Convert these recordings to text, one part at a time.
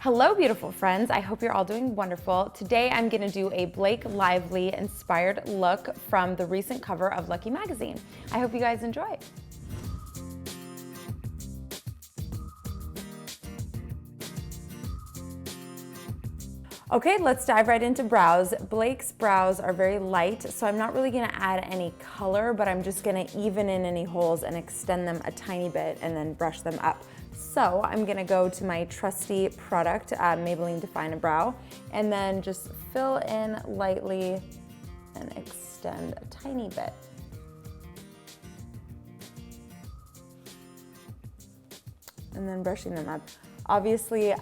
Hello, beautiful friends. I hope you're all doing wonderful. Today, I'm gonna do a Blake Lively inspired look from the recent cover of Lucky magazine. I hope you guys enjoy. Okay, let's dive right into brows. Blake's brows are very light, so I'm not really gonna add any color, but I'm just gonna even in any holes and extend them a tiny bit and then brush them up. So I'm gonna go to my trusty product, Maybelline Define a Brow, and then just fill in lightly and extend a tiny bit. And then brushing them up. Obviously,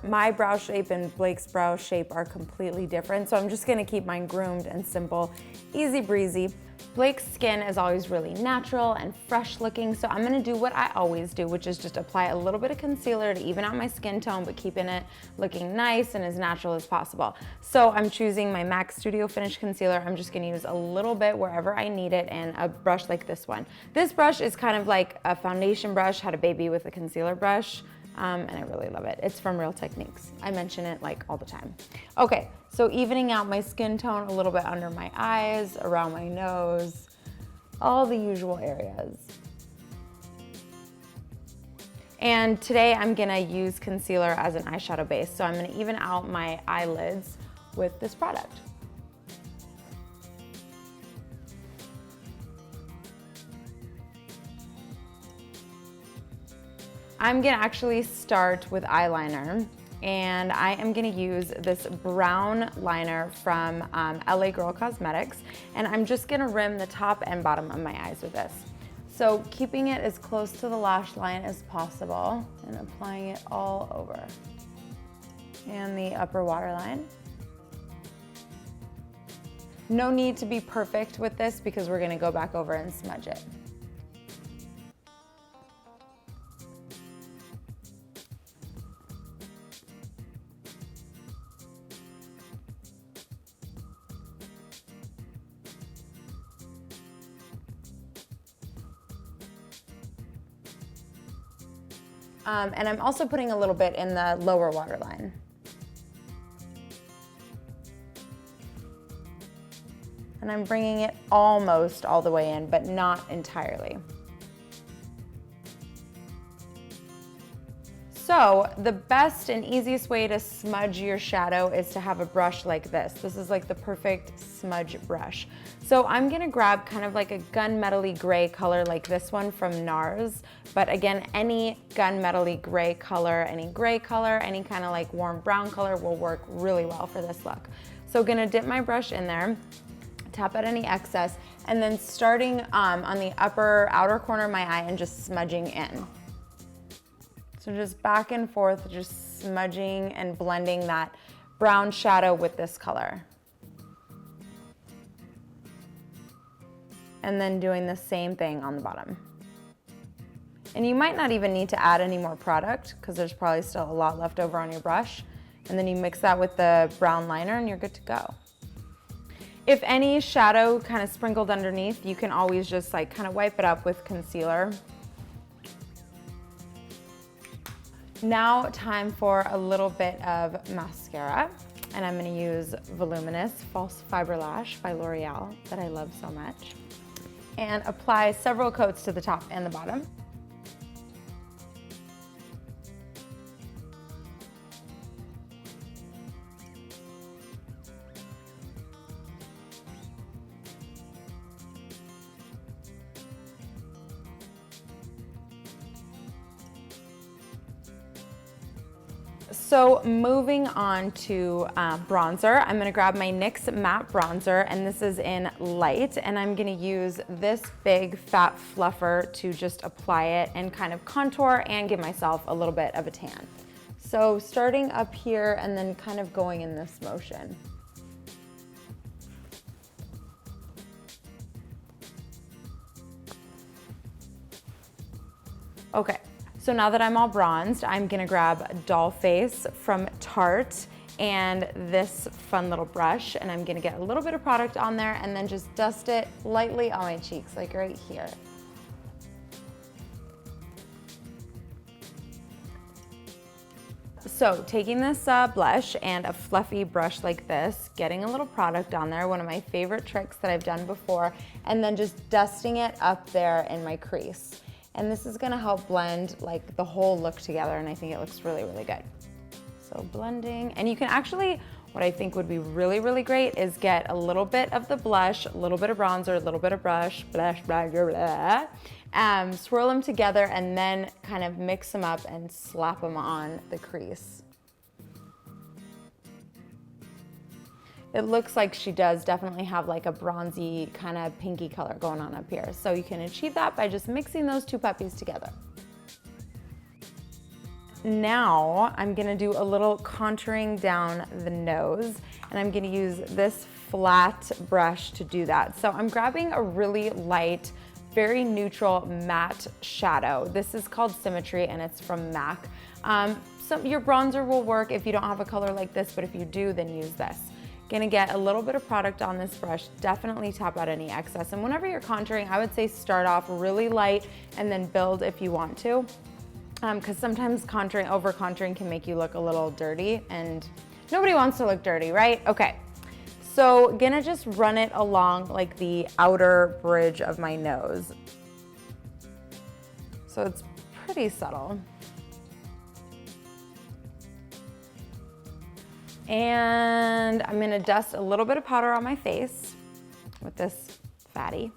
my brow shape and Blake's brow shape are completely different, so I'm just gonna keep mine groomed and simple, easy breezy. Blake's skin is always really natural and fresh looking, so I'm gonna do what I always do, which is just apply a little bit of concealer to even out my skin tone, but keeping it looking nice and as natural as possible. So I'm choosing my MAC Studio Finish Concealer. I'm just gonna use a little bit wherever I need it, and a brush like this one. This brush is kind of like a foundation brush, had a baby with a concealer brush. And I really love it. It's from Real Techniques. I mention it like all the time. Okay, so evening out my skin tone a little bit under my eyes, around my nose, all the usual areas. And today I'm gonna use concealer as an eyeshadow base. So I'm gonna even out my eyelids with this product. I'm gonna actually start with eyeliner, and I am gonna use this brown liner from LA Girl Cosmetics, and I'm just gonna rim the top and bottom of my eyes with this. So keeping it as close to the lash line as possible and applying it all over. And the upper waterline. No need to be perfect with this because we're gonna go back over and smudge it. And I'm also putting a little bit in the lower waterline. And I'm bringing it almost all the way in, but not entirely. So the best and easiest way to smudge your shadow is to have a brush like this. This is like the perfect smudge brush. So I'm gonna grab kind of like a gunmetal-y gray color like this one from Nars. But again, any gunmetal-y gray color, any kind of like warm brown color will work really well for this look. So gonna dip my brush in there, tap out any excess, and then starting on the outer corner of my eye and just smudging in. So just back and forth, just smudging and blending that brown shadow with this color. And then doing the same thing on the bottom. And you might not even need to add any more product because there's probably still a lot left over on your brush. And then you mix that with the brown liner and you're good to go. If any shadow kind of sprinkled underneath, you can always just like kind of wipe it up with concealer. Now time for a little bit of mascara, and I'm gonna use Voluminous False Fiber Lash by L'Oreal that I love so much, and apply several coats to the top and the bottom. So moving on to bronzer, I'm gonna grab my NYX Matte Bronzer, and this is in Light, and I'm gonna use this big fat fluffer to just apply it and kind of contour and give myself a little bit of a tan. So starting up here and then kind of going in this motion. Okay. So now that I'm all bronzed, I'm gonna grab Dollface from Tarte and this fun little brush, and I'm gonna get a little bit of product on there and then just dust it lightly on my cheeks, like right here. So taking this blush and a fluffy brush like this, getting a little product on there, one of my favorite tricks that I've done before, and then just dusting it up there in my crease. And this is gonna help blend like the whole look together, and I think it looks really, really good. So blending, and you can actually, what I think would be really, really great is get a little bit of the blush, a little bit of bronzer, a little bit of brush, blush, blah, blah, blah, swirl them together and then kind of mix them up and slap them on the crease. It looks like she does definitely have like a bronzy kind of pinky color going on up here. So you can achieve that by just mixing those two puppies together. Now I'm gonna do a little contouring down the nose, and I'm gonna use this flat brush to do that. So I'm grabbing a really light, very neutral matte shadow. This is called Symmetry and it's from MAC. So your bronzer will work if you don't have a color like this, but if you do, then use this. Gonna get a little bit of product on this brush, definitely tap out any excess. And whenever you're contouring, I would say start off really light and then build if you want to. Because sometimes contouring, over contouring can make you look a little dirty, and nobody wants to look dirty, right? Okay, so gonna just run it along like the outer bridge of my nose. So it's pretty subtle. And I'm gonna dust a little bit of powder on my face with this fatty.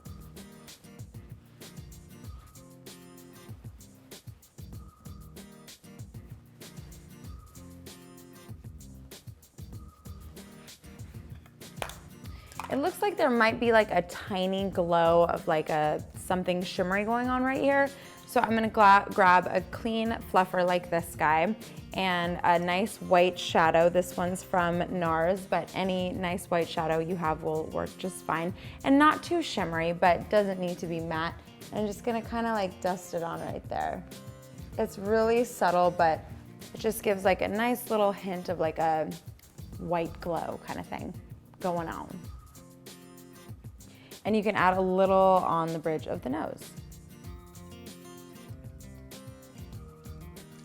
It looks like there might be like a tiny glow of like something shimmery going on right here. So I'm gonna grab a clean fluffer like this guy and a nice white shadow. This one's from Nars, but any nice white shadow you have will work just fine. And not too shimmery, but doesn't need to be matte. I'm just gonna kind of like dust it on right there. It's really subtle, but it just gives like a nice little hint of like a white glow kind of thing going on. And you can add a little on the bridge of the nose.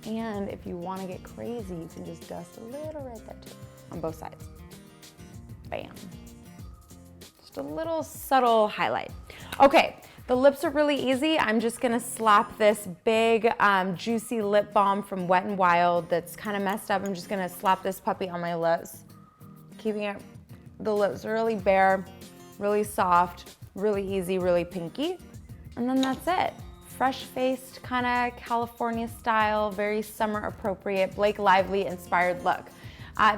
And if you want to get crazy, you can just dust a little right there too, on both sides. Bam. Just a little subtle highlight. Okay, the lips are really easy. I'm just gonna slap this big, juicy lip balm from Wet n Wild that's kind of messed up. I'm just gonna slap this puppy on my lips, keeping the lips really bare, really soft, really easy, really pinky. And then that's it. Fresh-faced, kind of California style, very summer appropriate, Blake Lively inspired look.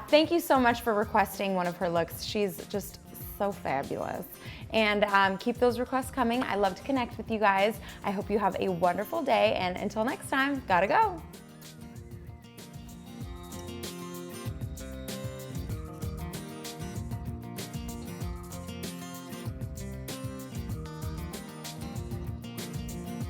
Thank you so much for requesting one of her looks. She's just so fabulous. And keep those requests coming. I love to connect with you guys. I hope you have a wonderful day, and until next time, gotta go.